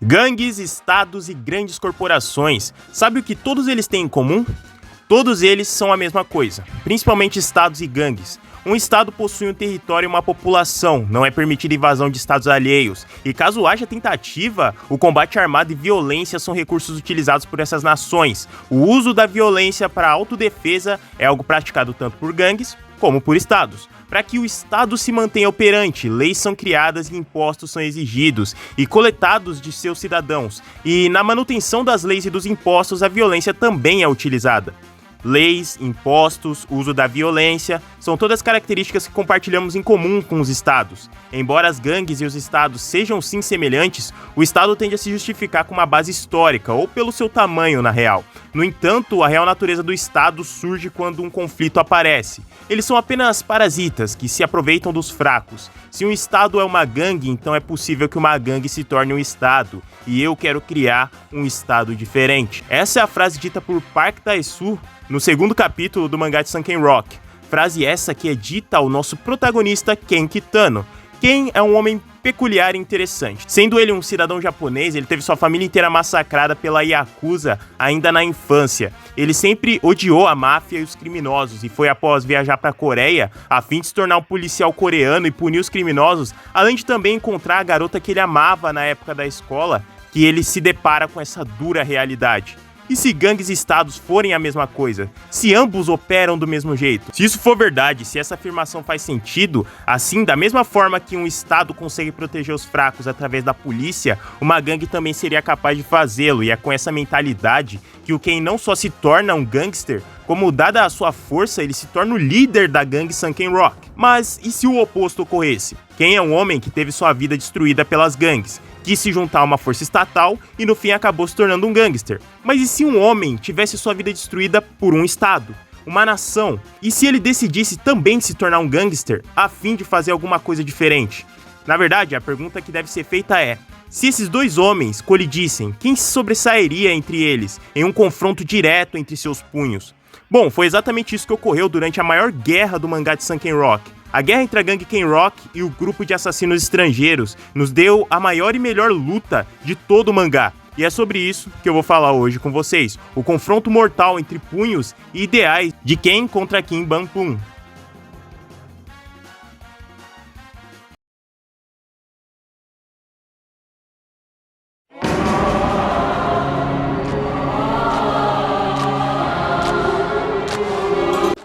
Gangues, estados e grandes corporações. Sabe o que todos eles têm em comum? Todos eles são a mesma coisa, principalmente estados e gangues. Um estado possui um território e uma população, não é permitida invasão de estados alheios, e caso haja tentativa, o combate armado e violência são recursos utilizados por essas nações. O uso da violência para autodefesa é algo praticado tanto por gangues como por estados. Para que o Estado se mantenha operante, leis são criadas e impostos são exigidos e coletados de seus cidadãos. E na manutenção das leis e dos impostos, a violência também é utilizada. Leis, impostos, uso da violência, são todas características que compartilhamos em comum com os estados. Embora as gangues e os estados sejam sim semelhantes, o estado tende a se justificar com uma base histórica ou pelo seu tamanho na real. No entanto, a real natureza do estado surge quando um conflito aparece. Eles são apenas parasitas que se aproveitam dos fracos. Se um estado é uma gangue, então é possível que uma gangue se torne um estado. E eu quero criar um estado diferente. Essa é a frase dita por Park Tae-soo no segundo capítulo do mangá de Sunken Rock. Frase essa que é dita ao nosso protagonista Ken Kitano. Ken é um homem peculiar e interessante. Sendo ele um cidadão japonês, ele teve sua família inteira massacrada pela Yakuza ainda na infância. Ele sempre odiou a máfia e os criminosos e foi após viajar para a Coreia a fim de se tornar um policial coreano e punir os criminosos, além de também encontrar a garota que ele amava na época da escola, que ele se depara com essa dura realidade. E se gangues e estados forem a mesma coisa? Se ambos operam do mesmo jeito? Se isso for verdade, se essa afirmação faz sentido, assim, da mesma forma que um estado consegue proteger os fracos através da polícia, uma gangue também seria capaz de fazê-lo, e é com essa mentalidade que o Ken não só se torna um gangster, como dada a sua força, ele se torna o líder da gangue Sunken Rock. Mas e se o oposto ocorresse? Ken é um homem que teve sua vida destruída pelas gangues, quis se juntar a uma força estatal e no fim acabou se tornando um gangster. Mas e se um homem tivesse sua vida destruída por um estado, uma nação? E se ele decidisse também se tornar um gangster a fim de fazer alguma coisa diferente? Na verdade, a pergunta que deve ser feita é: se esses dois homens colidissem, quem se sobressairia entre eles em um confronto direto entre seus punhos? Bom, foi exatamente isso que ocorreu durante a maior guerra do mangá de Sunken Rock. A guerra entre a gangue Ken Rock e o grupo de assassinos estrangeiros nos deu a maior e melhor luta de todo o mangá. E é sobre isso que eu vou falar hoje com vocês. O confronto mortal entre punhos e ideais de Ken contra Kim Bang-pun.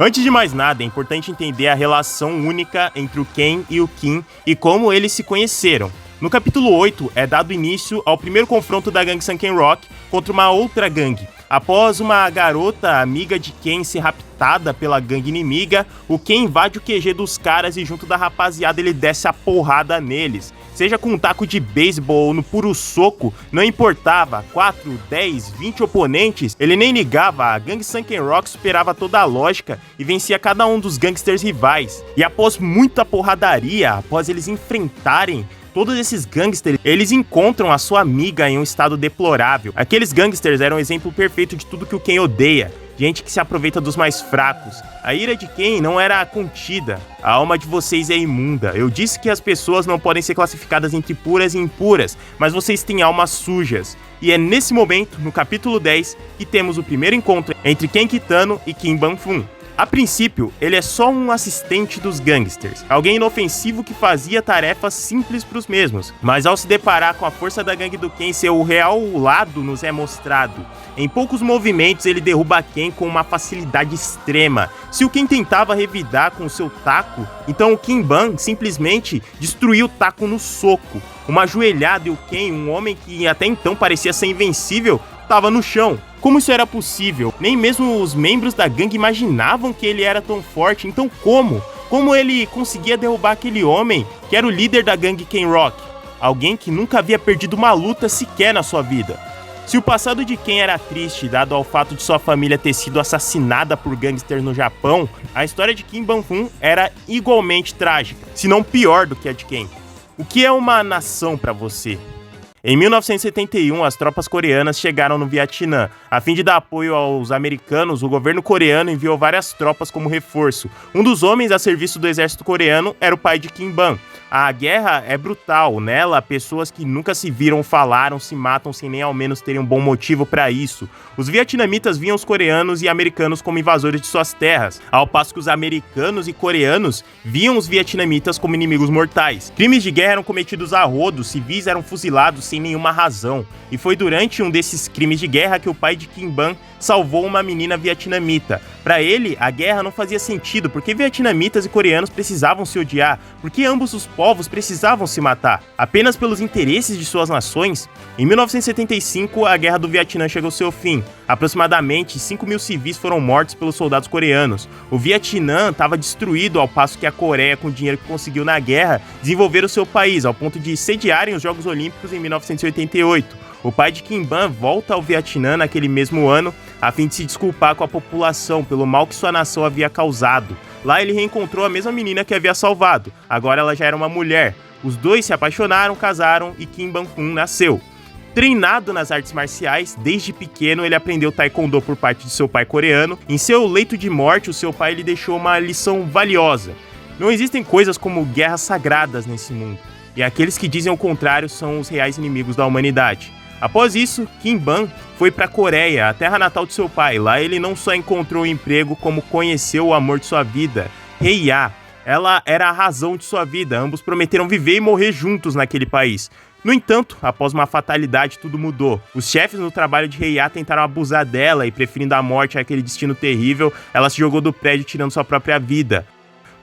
Antes de mais nada, é importante entender a relação única entre o Ken e o Kim e como eles se conheceram. No capítulo 8, é dado início ao primeiro confronto da gangue Sunken Rock contra uma outra gangue. Após uma garota amiga de Ken ser raptada pela gangue inimiga, o Ken invade o QG dos caras e junto da rapaziada ele desce a porrada neles. Seja com um taco de beisebol ou no puro soco, não importava, 4, 10, 20 oponentes, ele nem ligava, a gangue Sunken Rock superava toda a lógica e vencia cada um dos gangsters rivais. E após muita porradaria, após eles enfrentarem todos esses gangsters, eles encontram a sua amiga em um estado deplorável. Aqueles gangsters eram um exemplo perfeito de tudo que o Ken odeia. Gente que se aproveita dos mais fracos. A ira de Ken não era contida. A alma de vocês é imunda. Eu disse que as pessoas não podem ser classificadas entre puras e impuras, mas vocês têm almas sujas. E é nesse momento, no capítulo 10, que temos o primeiro encontro entre Ken Kitano e Kim Bang-pun. A princípio, ele é só um assistente dos gangsters, alguém inofensivo que fazia tarefas simples para os mesmos. Mas ao se deparar com a força da gangue do Ken, seu real lado nos é mostrado. Em poucos movimentos, ele derruba Ken com uma facilidade extrema. Se o Ken tentava revidar com seu taco, então o Kim Bang simplesmente destruiu o taco no soco. Uma joelhada e o Ken, um homem que até então parecia ser invencível, estava no chão. Como isso era possível? Nem mesmo os membros da gangue imaginavam que ele era tão forte, então como? Como ele conseguia derrubar aquele homem que era o líder da gangue Ken Rock? Alguém que nunca havia perdido uma luta sequer na sua vida. Se o passado de Ken era triste, dado ao fato de sua família ter sido assassinada por gangsters no Japão, a história de Kim Bang-pun era igualmente trágica, se não pior do que a de Ken. O que é uma nação para você? Em 1971, as tropas coreanas chegaram no Vietnã. A fim de dar apoio aos americanos, o governo coreano enviou várias tropas como reforço. Um dos homens a serviço do exército coreano era o pai de Kim Bang. A guerra é brutal, nela pessoas que nunca se viram falaram, se matam sem nem ao menos terem um bom motivo para isso. Os vietnamitas viam os coreanos e americanos como invasores de suas terras, ao passo que os americanos e coreanos viam os vietnamitas como inimigos mortais. Crimes de guerra eram cometidos a rodo, civis eram fuzilados sem nenhuma razão, e foi durante um desses crimes de guerra que o pai de Kim Ban salvou uma menina vietnamita. Para ele, a guerra não fazia sentido, porque vietnamitas e coreanos precisavam se odiar, porque ambos os povos precisavam se matar, apenas pelos interesses de suas nações. Em 1975, a Guerra do Vietnã chegou ao seu fim. Aproximadamente 5 mil civis foram mortos pelos soldados coreanos. O Vietnã estava destruído, ao passo que a Coreia, com o dinheiro que conseguiu na guerra, desenvolver o seu país, ao ponto de sediarem os Jogos Olímpicos em 1988. O pai de Kim Ban volta ao Vietnã naquele mesmo ano, a fim de se desculpar com a população pelo mal que sua nação havia causado. Lá ele reencontrou a mesma menina que havia salvado, agora ela já era uma mulher. Os dois se apaixonaram, casaram e Kim Ban-fum nasceu. Treinado nas artes marciais, desde pequeno ele aprendeu taekwondo por parte de seu pai coreano. Em seu leito de morte, o seu pai lhe deixou uma lição valiosa. Não existem coisas como guerras sagradas nesse mundo, e aqueles que dizem o contrário são os reais inimigos da humanidade. Após isso, Kim Ban foi para a Coreia, a terra natal de seu pai. Lá ele não só encontrou emprego, como conheceu o amor de sua vida, Hye-ya. Ela era a razão de sua vida, ambos prometeram viver e morrer juntos naquele país. No entanto, após uma fatalidade, tudo mudou. Os chefes no trabalho de Hye-ya tentaram abusar dela e, preferindo a morte àquele destino terrível, ela se jogou do prédio tirando sua própria vida.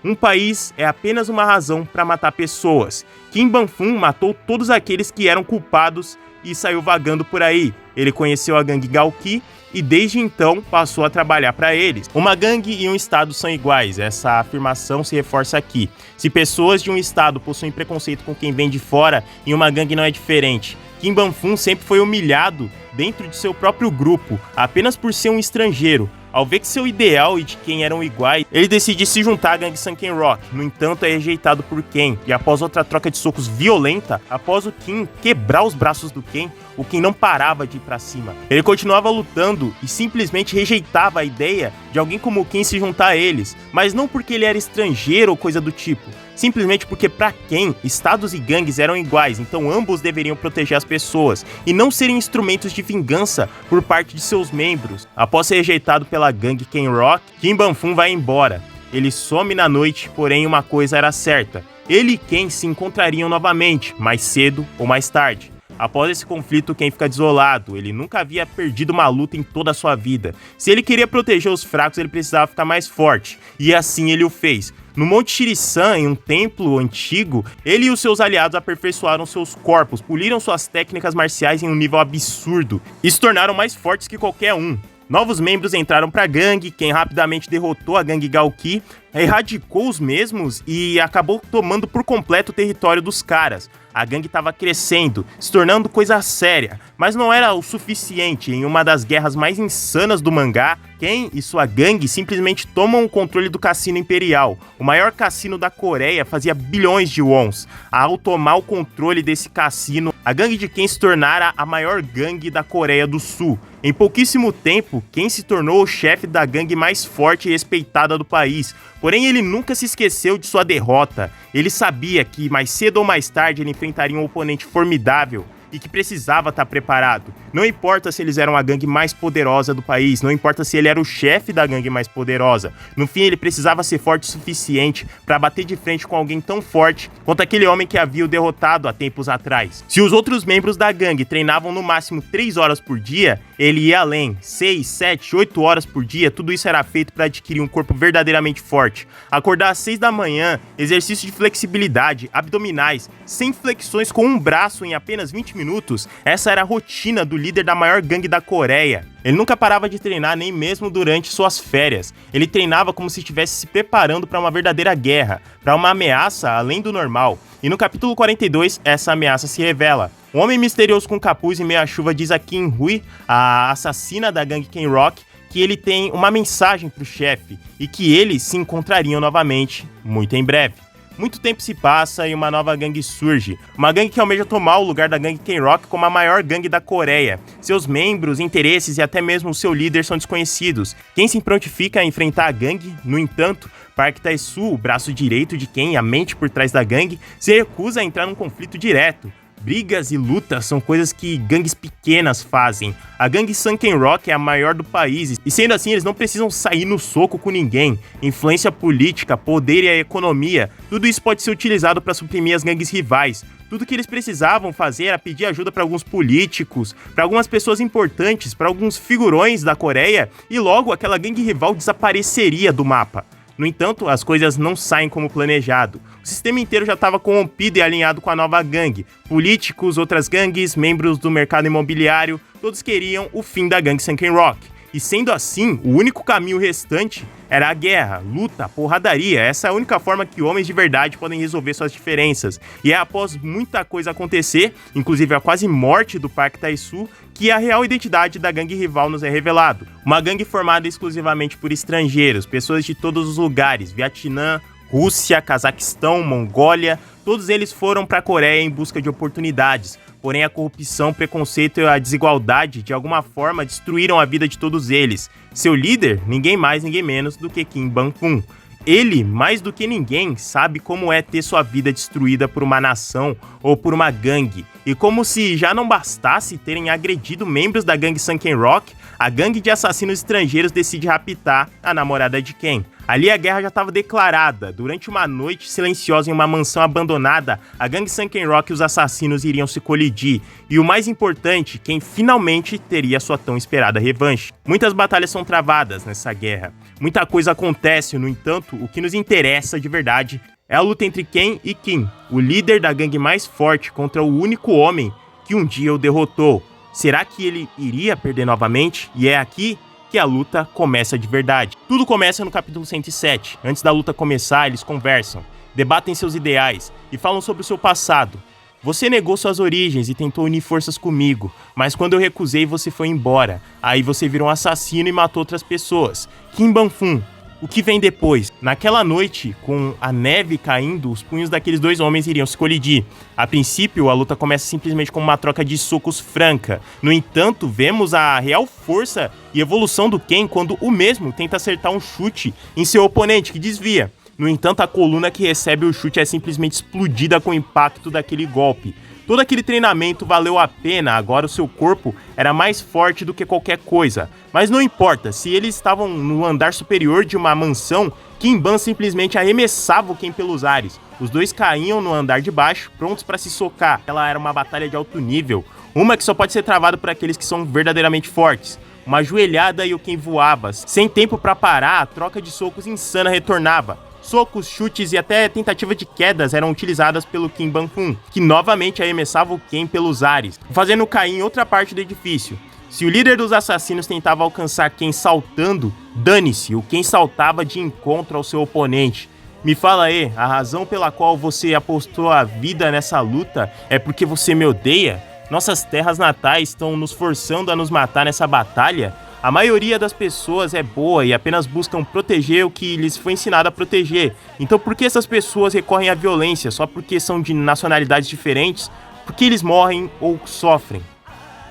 Um país é apenas uma razão para matar pessoas. Kim Ban-fum matou todos aqueles que eram culpados e saiu vagando por aí. Ele conheceu a gangue Galki e desde então passou a trabalhar para eles. Uma gangue e um estado são iguais, essa afirmação se reforça aqui. Se pessoas de um estado possuem preconceito com quem vem de fora, em uma gangue não é diferente. Kim Ban-fum sempre foi humilhado dentro de seu próprio grupo, apenas por ser um estrangeiro. Ao ver que seu ideal e de Ken eram iguais, ele decide se juntar à gangue Sunken Rock. No entanto, é rejeitado por Ken, e após outra troca de socos violenta, após o Kim quebrar os braços do Ken, o Ken não parava de ir pra cima. Ele continuava lutando e simplesmente rejeitava a ideia de alguém como o Ken se juntar a eles, mas não porque ele era estrangeiro ou coisa do tipo, simplesmente porque para Ken, estados e gangues eram iguais, então ambos deveriam proteger as pessoas e não serem instrumentos de vingança por parte de seus membros. Após ser rejeitado pela gangue Ken Rock, Kim Ban-fum vai embora. Ele some na noite, porém uma coisa era certa: ele e Ken se encontrariam novamente, mais cedo ou mais tarde. Após esse conflito, Ken fica desolado. Ele nunca havia perdido uma luta em toda a sua vida. Se ele queria proteger os fracos, ele precisava ficar mais forte, e assim ele o fez. No Monte Shirisan, em um templo antigo, ele e os seus aliados aperfeiçoaram seus corpos, poliram suas técnicas marciais em um nível absurdo e se tornaram mais fortes que qualquer um. Novos membros entraram para a gangue, Ken rapidamente derrotou a gangue Galki, erradicou os mesmos e acabou tomando por completo o território dos caras. A gangue estava crescendo, se tornando coisa séria, mas não era o suficiente. Em uma das guerras mais insanas do mangá, Ken e sua gangue simplesmente tomam o controle do Cassino Imperial. O maior cassino da Coreia fazia bilhões de wons. Ao tomar o controle desse cassino, a gangue de Ken se tornara a maior gangue da Coreia do Sul. Em pouquíssimo tempo, Ken se tornou o chefe da gangue mais forte e respeitada do país. Porém, ele nunca se esqueceu de sua derrota. Ele sabia que mais cedo ou mais tarde ele enfrentaria um oponente formidável e que precisava estar preparado. Não importa se eles eram a gangue mais poderosa do país, não importa se ele era o chefe da gangue mais poderosa. No fim, ele precisava ser forte o suficiente para bater de frente com alguém tão forte quanto aquele homem que havia o derrotado há tempos atrás. Se os outros membros da gangue treinavam no máximo 3 horas por dia, ele ia além, 6, 7, 8 horas por dia. Tudo isso era feito para adquirir um corpo verdadeiramente forte. Acordar às 6 da manhã, exercício de flexibilidade, abdominais, 100 flexões com um braço em apenas 20 minutos, essa era a rotina do líder da maior gangue da Coreia. Ele nunca parava de treinar, nem mesmo durante suas férias. Ele treinava como se estivesse se preparando para uma verdadeira guerra, para uma ameaça além do normal. E no capítulo 42, essa ameaça se revela. Um homem misterioso com capuz em meio à chuva diz a Kim Hui, a assassina da gangue Ken Rock, que ele tem uma mensagem para o chefe e que eles se encontrariam novamente muito em breve. Muito tempo se passa e uma nova gangue surge. Uma gangue que almeja tomar o lugar da gangue K-Rock como a maior gangue da Coreia. Seus membros, interesses e até mesmo o seu líder são desconhecidos. Quem se prontifica a enfrentar a gangue, no entanto, Park Tae-soo, o braço direito de quem, a mente por trás da gangue, se recusa a entrar num conflito direto. Brigas e lutas são coisas que gangues pequenas fazem. A gangue Sunken Rock é a maior do país, e sendo assim eles não precisam sair no soco com ninguém. Influência política, poder e a economia, tudo isso pode ser utilizado para suprimir as gangues rivais. Tudo que eles precisavam fazer era pedir ajuda para alguns políticos, para algumas pessoas importantes, para alguns figurões da Coreia, e logo aquela gangue rival desapareceria do mapa. No entanto, as coisas não saem como planejado. O sistema inteiro já estava corrompido e alinhado com a nova gangue. Políticos, outras gangues, membros do mercado imobiliário, todos queriam o fim da gangue Sunken Rock. E sendo assim, o único caminho restante era a guerra, luta, porradaria. Essa é a única forma que homens de verdade podem resolver suas diferenças. E é após muita coisa acontecer, inclusive a quase morte do Park Tae-soo, que a real identidade da gangue rival nos é revelado. Uma gangue formada exclusivamente por estrangeiros, pessoas de todos os lugares, Vietnã, Rússia, Cazaquistão, Mongólia, todos eles foram para a Coreia em busca de oportunidades. Porém, a corrupção, preconceito e a desigualdade, de alguma forma, destruíram a vida de todos eles. Seu líder, ninguém mais, ninguém menos do que Kim Bang-fun. Ele, mais do que ninguém, sabe como é ter sua vida destruída por uma nação ou por uma gangue. E como se já não bastasse terem agredido membros da gangue Sunken Rock, a gangue de assassinos estrangeiros decide raptar a namorada de Ken. Ali a guerra já estava declarada. Durante uma noite silenciosa em uma mansão abandonada, a gangue Sunken Rock e os assassinos iriam se colidir. E o mais importante, quem finalmente teria sua tão esperada revanche. Muitas batalhas são travadas nessa guerra. Muita coisa acontece, no entanto, o que nos interessa de verdade é a luta entre Ken e Kim, o líder da gangue mais forte contra o único homem que um dia o derrotou. Será que ele iria perder novamente? E é aqui que a luta começa de verdade. Tudo começa no capítulo 107. Antes da luta começar, eles conversam, debatem seus ideais e falam sobre o seu passado. Você negou suas origens e tentou unir forças comigo, mas quando eu recusei, você foi embora. Aí você virou um assassino e matou outras pessoas. Kim Bang-fun, o que vem depois? Naquela noite, com a neve caindo, os punhos daqueles dois homens iriam se colidir. A princípio, a luta começa simplesmente com uma troca de socos franca. No entanto, vemos a real força e evolução do Ken quando o mesmo tenta acertar um chute em seu oponente, que desvia. No entanto, a coluna que recebe o chute é simplesmente explodida com o impacto daquele golpe. Todo aquele treinamento valeu a pena, agora o seu corpo era mais forte do que qualquer coisa. Mas não importa, se eles estavam no andar superior de uma mansão, Kim Ban simplesmente arremessava o Ken pelos ares. Os dois caíam no andar de baixo, prontos para se socar. Ela era uma batalha de alto nível, uma que só pode ser travada por aqueles que são verdadeiramente fortes. Uma joelhada e o Ken voava. Sem tempo para parar, a troca de socos insana retornava. Socos, chutes e até tentativa de quedas eram utilizadas pelo Kim Bang-fun, que novamente arremessava o Ken pelos ares, fazendo cair em outra parte do edifício. Se o líder dos assassinos tentava alcançar Ken saltando, dane-se, o Ken saltava de encontro ao seu oponente. Me fala aí, a razão pela qual você apostou a vida nessa luta é porque você me odeia? Nossas terras natais estão nos forçando a nos matar nessa batalha? A maioria das pessoas é boa e apenas buscam proteger o que lhes foi ensinado a proteger. Então por que essas pessoas recorrem à violência? Só porque são de nacionalidades diferentes? Por que eles morrem ou sofrem?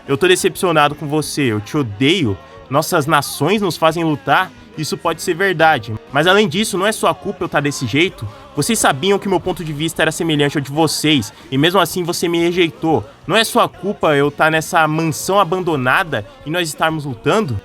Eu tô decepcionado com você, eu te odeio. Nossas nações nos fazem lutar? Isso pode ser verdade, mas além disso, não é sua culpa eu estar desse jeito? Vocês sabiam que meu ponto de vista era semelhante ao de vocês, e mesmo assim você me rejeitou. Não é sua culpa eu estar nessa mansão abandonada e nós estarmos lutando?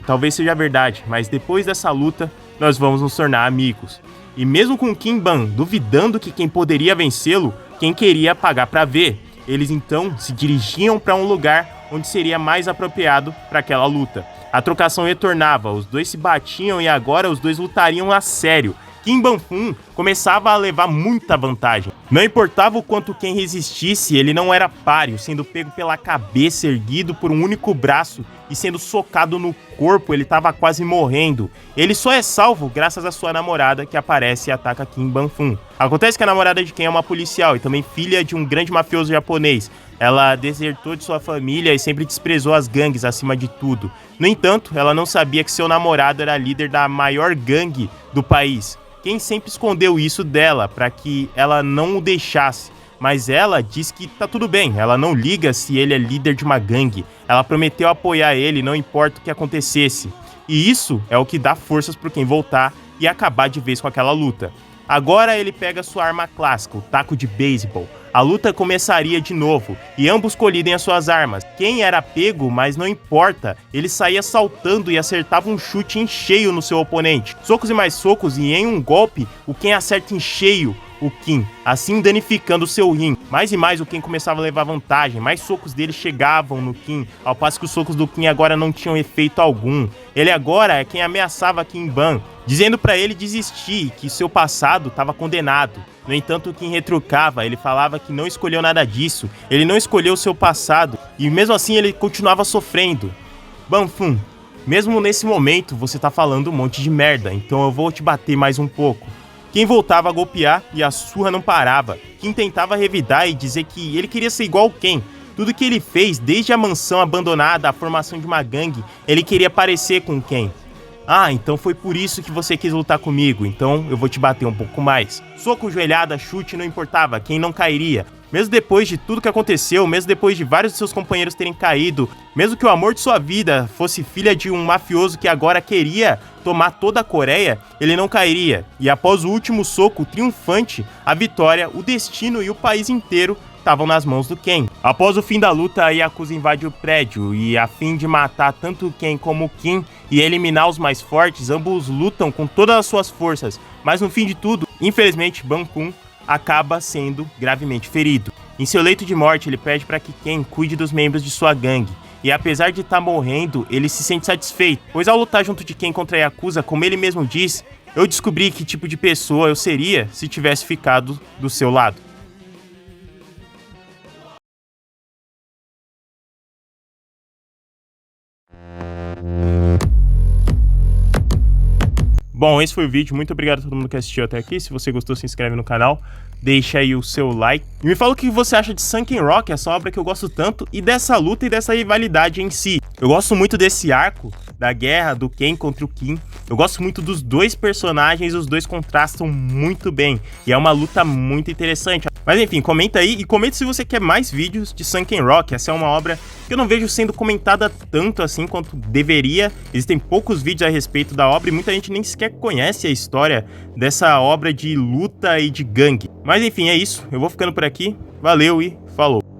Talvez seja verdade, mas depois dessa luta, nós vamos nos tornar amigos. E mesmo com Kim Ban duvidando que quem poderia vencê-lo, quem queria pagar pra ver. Eles então se dirigiam para um lugar onde seria mais apropriado para aquela luta. A trocação retornava, os dois se batiam e agora os dois lutariam a sério. Kim Bang-fun começava a levar muita vantagem. Não importava o quanto Ken resistisse, ele não era páreo, sendo pego pela cabeça, erguido por um único braço e sendo socado no corpo, ele estava quase morrendo. Ele só é salvo graças à sua namorada, que aparece e ataca Kim Bang-fun. Acontece que a namorada de Ken é uma policial e também filha de um grande mafioso japonês. Ela desertou de sua família e sempre desprezou as gangues acima de tudo. No entanto, ela não sabia que seu namorado era líder da maior gangue do país. Ken sempre escondeu isso dela para que ela não o deixasse. Mas ela diz que tá tudo bem, ela não liga se ele é líder de uma gangue. Ela prometeu apoiar ele, não importa o que acontecesse. E isso é o que dá forças pro Ken voltar e acabar de vez com aquela luta. Agora ele pega sua arma clássica, o taco de beisebol. A luta começaria de novo, e ambos colidem as suas armas. Ken era pego, mas não importa, ele saía saltando e acertava um chute em cheio no seu oponente. Socos e mais socos, e em um golpe, o Ken acerta em cheio o Kim, assim danificando seu rim. Mais e mais o Ken começava a levar vantagem, mais socos dele chegavam no Kim, ao passo que os socos do Kim agora não tinham efeito algum. Ele agora é quem ameaçava Kim Ban, dizendo pra ele desistir, que seu passado estava condenado. No entanto, o Kim retrucava, ele falava que não escolheu nada disso, ele não escolheu seu passado, e mesmo assim ele continuava sofrendo. Banfum, mesmo nesse momento você tá falando um monte de merda, então eu vou te bater mais um pouco. Ken voltava a golpear e a surra não parava. Kim tentava revidar e dizer que ele queria ser igual ao Ken. Tudo que ele fez, desde a mansão abandonada, a formação de uma gangue, ele queria parecer com o Ken. Ah, então foi por isso que você quis lutar comigo, então eu vou te bater um pouco mais. Soco, joelhada, chute, não importava, Ken não cairia. Mesmo depois de tudo que aconteceu, mesmo depois de vários de seus companheiros terem caído, mesmo que o amor de sua vida fosse filha de um mafioso que agora queria tomar toda a Coreia, ele não cairia. E após o último soco triunfante, a vitória, o destino e o país inteiro estavam nas mãos do Ken. Após o fim da luta, a Yakuza invade o prédio e, a fim de matar tanto o Ken como o Kim e eliminar os mais fortes, ambos lutam com todas as suas forças, mas no fim de tudo, infelizmente, Ban-kun acaba sendo gravemente ferido. Em seu leito de morte, ele pede para que Ken cuide dos membros de sua gangue. E apesar de estar morrendo, ele se sente satisfeito, pois ao lutar junto de Ken contra a Yakuza, como ele mesmo diz, eu descobri que tipo de pessoa eu seria se tivesse ficado do seu lado. Bom, esse foi o vídeo, muito obrigado a todo mundo que assistiu até aqui. Se você gostou, se inscreve no canal, deixa aí o seu like. E me fala o que você acha de Sunken Rock, essa obra que eu gosto tanto, e dessa luta e dessa rivalidade em si. Eu gosto muito desse arco da guerra do Ken contra o Kim. Eu gosto muito dos dois personagens, os dois contrastam muito bem. E é uma luta muito interessante. Mas enfim, comenta aí e comenta se você quer mais vídeos de Sunken Rock. Essa é uma obra que eu não vejo sendo comentada tanto assim quanto deveria. Existem poucos vídeos a respeito da obra e muita gente nem sequer conhece a história dessa obra de luta e de gangue. Mas enfim, é isso. Eu vou ficando por aqui. Valeu e falou!